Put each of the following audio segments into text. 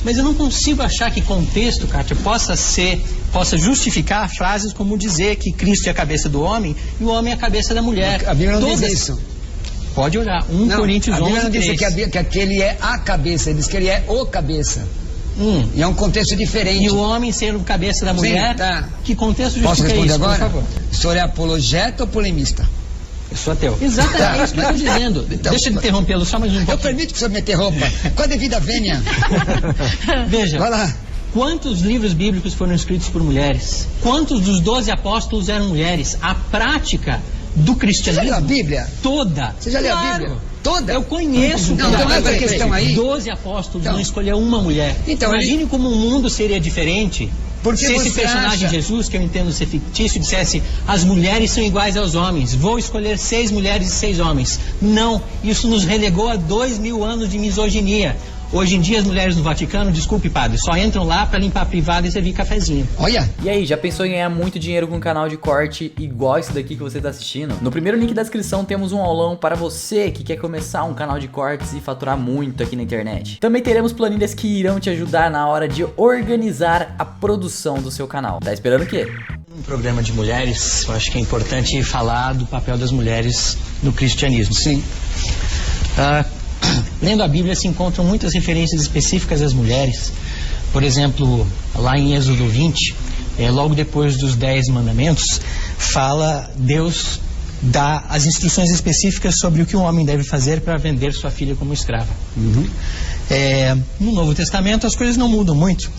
Mas eu não consigo achar que contexto, Kátia, possa justificar frases como dizer que Cristo é a cabeça do homem e o homem é a cabeça da mulher. A Bíblia não diz isso. Pode olhar, Coríntios 11, a Bíblia não diz que aquele é a cabeça, ele diz que ele é o cabeça. E é um contexto diferente. E o homem ser o cabeça da mulher, sim, tá. Que contexto justifica isso? Posso responder isso, agora? Por favor. O senhor é apologeta ou polemista? Eu sou ateu. Exatamente, é isso que eu estou dizendo. Então, deixa eu interrompê-lo só mais um pouco. Eu permito que o senhor me interrompa. Com a devida vênia. Veja. Vai lá. Quantos livros bíblicos foram escritos por mulheres? Quantos dos 12 apóstolos eram mulheres? A prática do cristianismo... Você já leu a Bíblia? Toda. Você já leu a Bíblia? Toda? Eu conheço. Não, então essa questão aí... 12 apóstolos não escolheu uma mulher. Então, imagine como o mundo seria diferente se esse personagem acha... Jesus, que eu entendo ser fictício, dissesse: as mulheres são iguais aos homens, vou escolher 6 mulheres e 6 homens. Não, isso nos relegou a 2000 anos de misoginia. Hoje em dia as mulheres no Vaticano, desculpe padre, só entram lá pra limpar a privada e servir cafezinho. Olha! E aí, já pensou em ganhar muito dinheiro com um canal de corte igual esse daqui que você tá assistindo? No primeiro link da descrição temos um aulão para você que quer começar um canal de cortes e faturar muito aqui na internet. Também teremos planilhas que irão te ajudar na hora de organizar a produção do seu canal. Tá esperando o quê? Um programa de mulheres, eu acho que é importante falar do papel das mulheres no cristianismo. Sim. Lendo a Bíblia se encontram muitas referências específicas às mulheres. Por exemplo, lá em Êxodo 20, logo depois dos 10 mandamentos, Deus dá as instruções específicas sobre o que um homem deve fazer para vender sua filha como escrava. No Novo Testamento as coisas não mudam muito.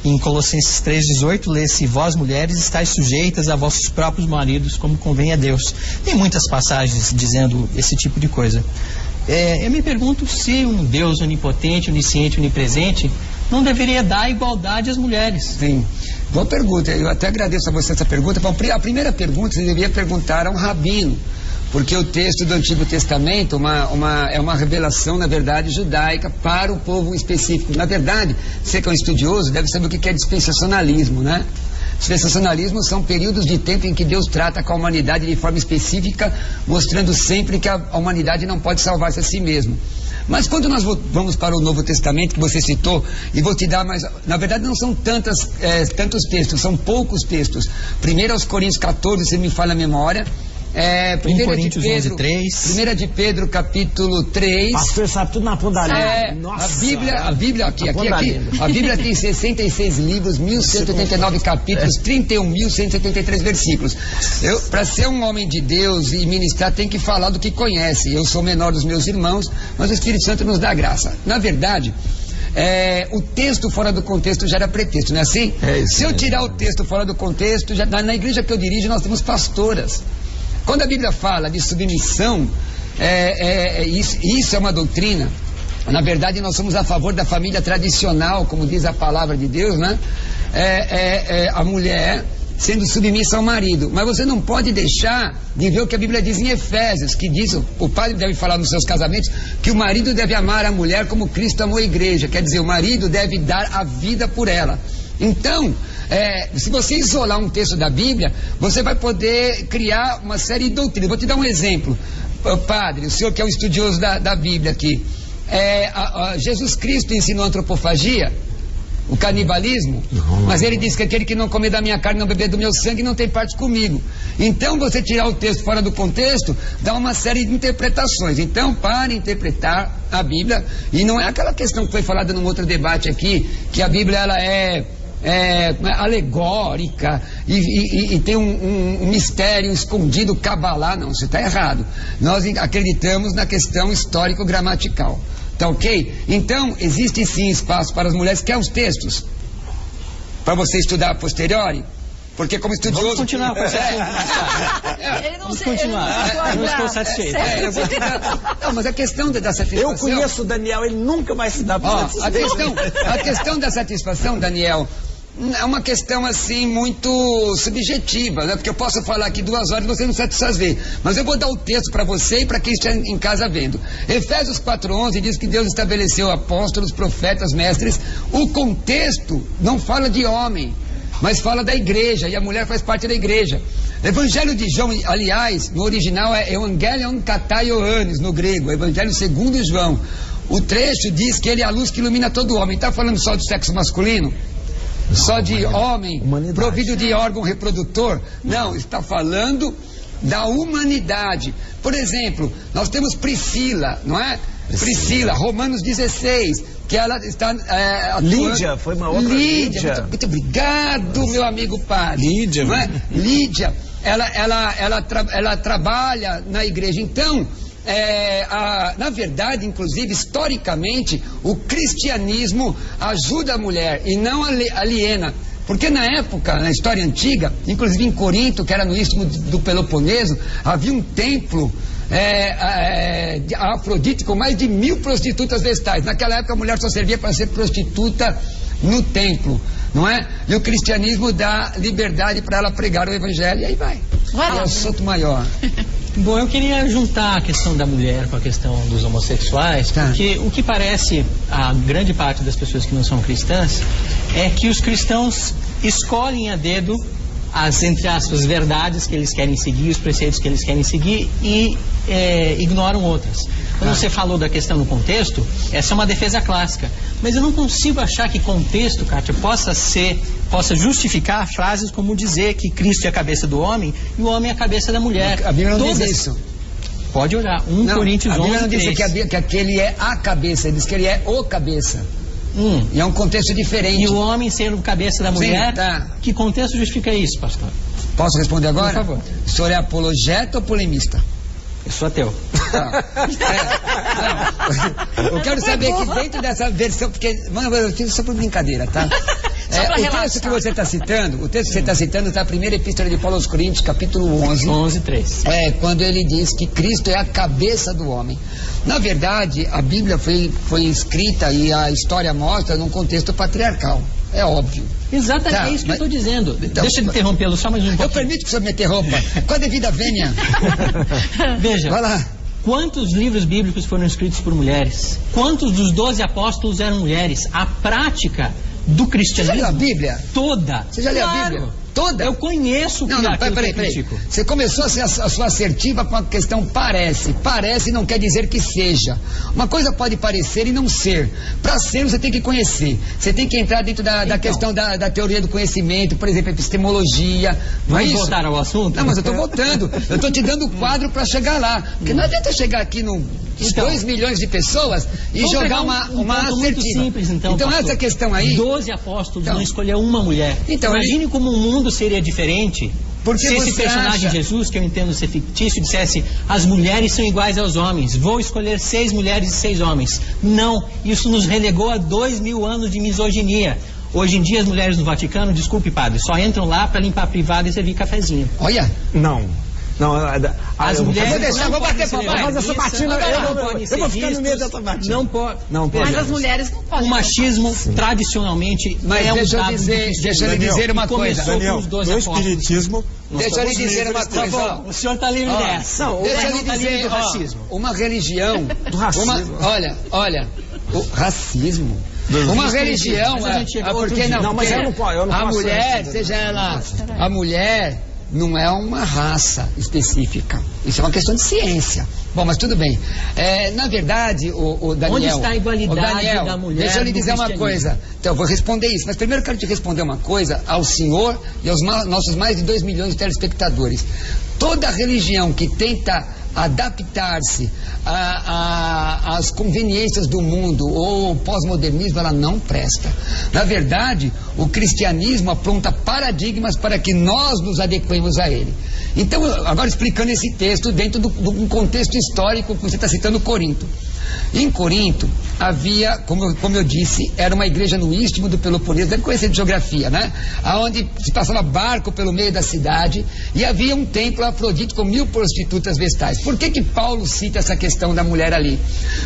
Em Colossenses 3,18, lê-se: vós mulheres estáis sujeitas a vossos próprios maridos como convém a Deus. Tem muitas passagens dizendo esse tipo de coisa. Eu me pergunto se um Deus onipotente, onisciente, onipresente não deveria dar igualdade às mulheres. Sim. Boa pergunta. Eu até agradeço a você essa pergunta. A primeira pergunta você deveria perguntar a um rabino, porque o texto do Antigo Testamento é uma revelação, na verdade, judaica para o povo específico. Na verdade, você que é um estudioso deve saber o que é dispensacionalismo, né? Dispensacionalismo são períodos de tempo em que Deus trata com a humanidade de forma específica, mostrando sempre que a humanidade não pode salvar-se a si mesma. Mas quando nós vamos para o Novo Testamento, que você citou, e vou te dar mais... Na verdade não são tantos textos, são poucos textos. Primeiro aos Coríntios 14, se me falha a memória. 1 Coríntios 11, 3. 1 de Pedro, capítulo 3. Pastor sabe tudo na ponta da língua. Nossa, a Bíblia aqui. A Bíblia tem 66 livros, 1189 capítulos, 31.173 versículos. Para ser um homem de Deus e ministrar, tem que falar do que conhece. Eu sou menor dos meus irmãos, mas o Espírito Santo nos dá graça. Na verdade, o texto fora do contexto já era pretexto, não é assim? Se eu tirar o texto fora do contexto, na igreja que eu dirijo nós temos pastoras. Quando a Bíblia fala de submissão, isso é uma doutrina. Na verdade, nós somos a favor da família tradicional, como diz a palavra de Deus, né? A mulher sendo submissa ao marido. Mas você não pode deixar de ver o que a Bíblia diz em Efésios, que diz, o padre deve falar nos seus casamentos, que o marido deve amar a mulher como Cristo amou a igreja. Quer dizer, o marido deve dar a vida por ela. Então, se você isolar um texto da Bíblia, você vai poder criar uma série de doutrinas. Vou te dar um exemplo. Padre, o senhor que é um estudioso da Bíblia aqui, Jesus Cristo ensinou antropofagia, o canibalismo, mas ele disse que aquele que não comer da minha carne, não beber do meu sangue, não tem parte comigo. Então, você tirar o texto fora do contexto, dá uma série de interpretações. Então, para interpretar a Bíblia, e não é aquela questão que foi falada num outro debate aqui, que a Bíblia ela é alegórica e tem um mistério escondido, cabalá. Não, você está errado. Nós acreditamos na questão histórico-gramatical. Tá ok? Então, existe sim espaço para as mulheres, que é os textos, para você estudar a posteriori. Porque como estudioso... Vamos continuar com essa Vamos continuar. Eu não estou satisfeito. Não, mas a questão da satisfação... Eu conheço o Daniel, ele nunca vai se dar para a questão da satisfação, Daniel, é uma questão assim muito subjetiva, né? Porque eu posso falar aqui 2 horas e você não satisfazer. Mas eu vou dar o texto para você e para quem está em casa vendo. Efésios 4:11 diz que Deus estabeleceu apóstolos, profetas, mestres. O contexto não fala de homem, mas fala da igreja, e a mulher faz parte da igreja. Evangelho de João, aliás, no original é Evangelion Katai Ioannis, no grego, Evangelho segundo João. O trecho diz que ele é a luz que ilumina todo homem. Está falando só do sexo masculino? Só de homem provido de órgão reprodutor? Não, está falando da humanidade. Por exemplo, nós temos Priscila, não é? Priscila, Romanos 16, que ela está atuando. Lídia, foi uma outra Lídia. Muito obrigado, meu amigo padre. Lídia. Não é? Lídia, ela trabalha na igreja. Então, na verdade, inclusive, historicamente, o cristianismo ajuda a mulher e não aliena. Porque na época, na história antiga, inclusive em Corinto, que era no istmo do Peloponeso, havia um templo de Afrodite com mais de 1000 prostitutas vestais. Naquela época a mulher só servia para ser prostituta no templo, não é? E o cristianismo dá liberdade para ela pregar o evangelho e aí vai. É o assunto maior. Bom, eu queria juntar a questão da mulher com a questão dos homossexuais, porque o que parece a grande parte das pessoas que não são cristãs é que os cristãos escolhem a dedo as, entre aspas, verdades que eles querem seguir, os preceitos que eles querem seguir e ignoram outras. Quando você falou da questão no contexto, essa é uma defesa clássica. Mas eu não consigo achar que contexto, Kátia, possa justificar frases como dizer que Cristo é a cabeça do homem e o homem é a cabeça da mulher. A Bíblia não diz isso. Pode olhar, Coríntios 11, a Bíblia não diz que aquele é a cabeça, ele diz que ele é o cabeça. E é um contexto diferente. E o homem sendo cabeça da mulher, sim, tá. Que contexto justifica isso, pastor? Posso responder agora? Por favor. O senhor é apologeta ou polemista? Eu sou ateu. Eu quero saber que dentro dessa versão, porque, mano, eu fiz só por brincadeira, tá? O texto que você está citando, está a primeira epístola de Paulo aos Coríntios, capítulo 11. 11:3. Quando ele diz que Cristo é a cabeça do homem. Na verdade, a Bíblia foi escrita e a história mostra num contexto patriarcal. É óbvio. Exatamente, é isso que eu estou dizendo. Então, deixa eu interrompê-lo só mais um pouquinho. Eu permito que o senhor me interrompa. Com a devida vênia. Veja. Vai lá. Quantos livros bíblicos foram escritos por mulheres? Quantos dos 12 apóstolos eram mulheres? A prática do cristianismo... Você já leu a Bíblia? Toda. Você já leu a Bíblia? Toda? Eu conheço o que peraí. Você começou a sua assertiva com a questão parece. Parece não quer dizer que seja. Uma coisa pode parecer e não ser. Para ser, você tem que conhecer. Você tem que entrar dentro da questão da teoria do conhecimento, por exemplo, epistemologia. Vamos voltar ao assunto? Não, mas eu estou voltando. Eu estou te dando o quadro para chegar lá. Porque não adianta chegar aqui no 2 milhões de pessoas e jogar uma assertiva. Muito simples, então essa questão aí... 12 apóstolos não escolheu uma mulher. Imagine como o mundo seria diferente se esse personagem Jesus, que eu entendo ser fictício, dissesse: as mulheres são iguais aos homens, vou escolher 6 mulheres e 6 homens. Não, isso nos relegou a 2000 anos de misoginia. Hoje em dia as mulheres no Vaticano, desculpe padre, só entram lá para limpar a privada e servir cafezinho. Olha, não, as mulheres vou bater pra baixo. Mas essa batina, eu vou ficar no meio dessa batina. Não pode. Mas as mulheres não podem. O machismo, tradicionalmente, é um dado do cristianismo. Deixa eu lhe dizer uma coisa. Daniel, no espiritismo... Deixa eu lhe dizer uma coisa. O senhor está livre dessa. Deixa eu lhe dizer, uma religião... Do racismo. Olha, o racismo... Uma religião, porque não, mas eu não posso. A mulher, seja ela, a mulher não é uma raça específica. Isso é uma questão de ciência. Bom, mas tudo bem. Na verdade, o Daniel... Onde está a igualdade da mulher? Deixa eu lhe dizer uma coisa. Então, eu vou responder isso. Mas primeiro eu quero te responder uma coisa ao senhor e aos nossos mais de 2 milhões de telespectadores. Toda religião que tenta adaptar-se às conveniências do mundo ou ao pós-modernismo, ela não presta. Na verdade, o cristianismo apronta paradigmas para que nós nos adequemos a ele. Então, agora explicando esse texto dentro de um contexto histórico, você está citando Corinto. Em Corinto, havia, como eu disse, era uma igreja no istmo do Peloponeso, deve conhecer de geografia, né? Onde se passava barco pelo meio da cidade e havia um templo Afrodite com 1000 prostitutas vestais. Por que Paulo cita essa questão da mulher ali?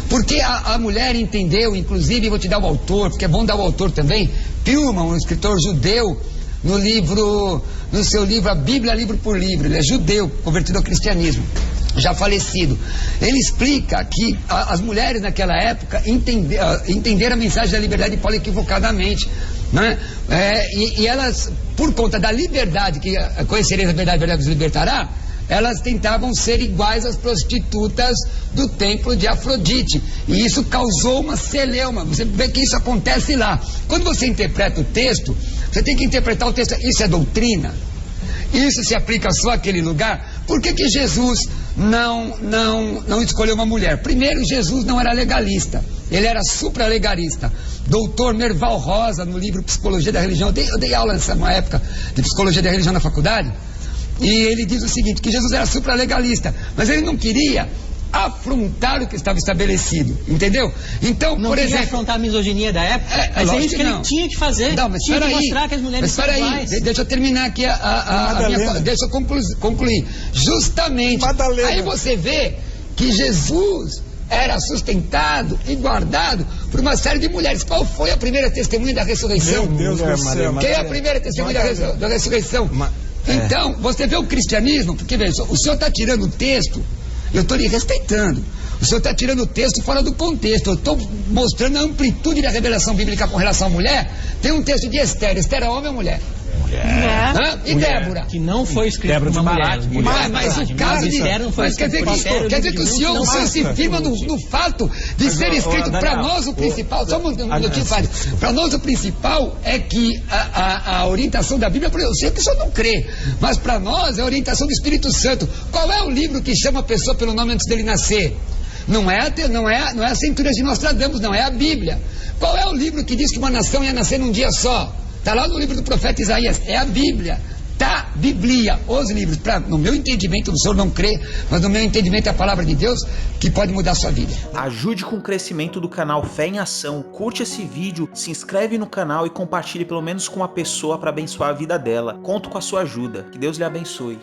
Porque a mulher entendeu, inclusive, vou te dar o autor, porque é bom dar o autor também, Pilman, um escritor judeu, no seu livro A Bíblia, livro por livro, ele é judeu, convertido ao cristianismo, já falecido. Ele explica que as mulheres naquela época entenderam a mensagem da liberdade de Paulo equivocadamente, né? E elas, por conta da liberdade, que conhecereis a verdade vos libertará, elas tentavam ser iguais às prostitutas do templo de Afrodite. E isso causou uma celeuma. Você vê que isso acontece lá. Quando você interpreta o texto, você tem que interpretar o texto. Isso é doutrina? Isso se aplica só àquele lugar? Por que que Jesus não escolheu uma mulher? Primeiro, Jesus não era legalista. Ele era supralegalista. Doutor Merval Rosa, no livro Psicologia da Religião, eu dei aula nessa época de Psicologia da Religião na faculdade, e ele diz o seguinte, que Jesus era supralegalista, mas ele não queria afrontar o que estava estabelecido, entendeu? Então, não por queria exemplo, afrontar a misoginia da época, mas é isso que ele tinha que fazer. Não, mas tinha que aí, mostrar que as mulheres são iguais. deixa eu terminar aqui deixa eu concluir. Justamente, Madalena. Aí você vê que Jesus era sustentado e guardado por uma série de mulheres. Qual foi a primeira testemunha da ressurreição? Meu Deus do céu. Quem é a primeira testemunha da ressurreição? Então, você vê o cristianismo, porque veja, o senhor está tirando o texto, eu estou lhe respeitando. O senhor está tirando o texto fora do contexto. Eu estou mostrando a amplitude da revelação bíblica com relação à mulher. Tem um texto de Esther. Esther é homem ou mulher? Mulher. E Débora? Que não foi escrito por uma mulher. Mas o caso de... Mas quer dizer que o senhor se firma no fato de ser escrito para nós o principal. Só um minutinho, Padre. Para nós o principal é que a orientação da Bíblia, eu sei que o senhor não crê, mas para nós é a orientação do Espírito Santo. Qual é o livro que chama a pessoa pelo nome antes dele nascer? Não é a Centúrias de Nostradamus, não, é a Bíblia. Qual é o livro que diz que uma nação ia nascer num dia só? Está lá no livro do profeta Isaías, é a Bíblia. Tá, Bíblia, os livros. No meu entendimento, o senhor não crê, mas no meu entendimento é a palavra de Deus que pode mudar a sua vida. Ajude com o crescimento do canal Fé em Ação, curte esse vídeo, se inscreve no canal e compartilhe pelo menos com uma pessoa para abençoar a vida dela. Conto com a sua ajuda, que Deus lhe abençoe.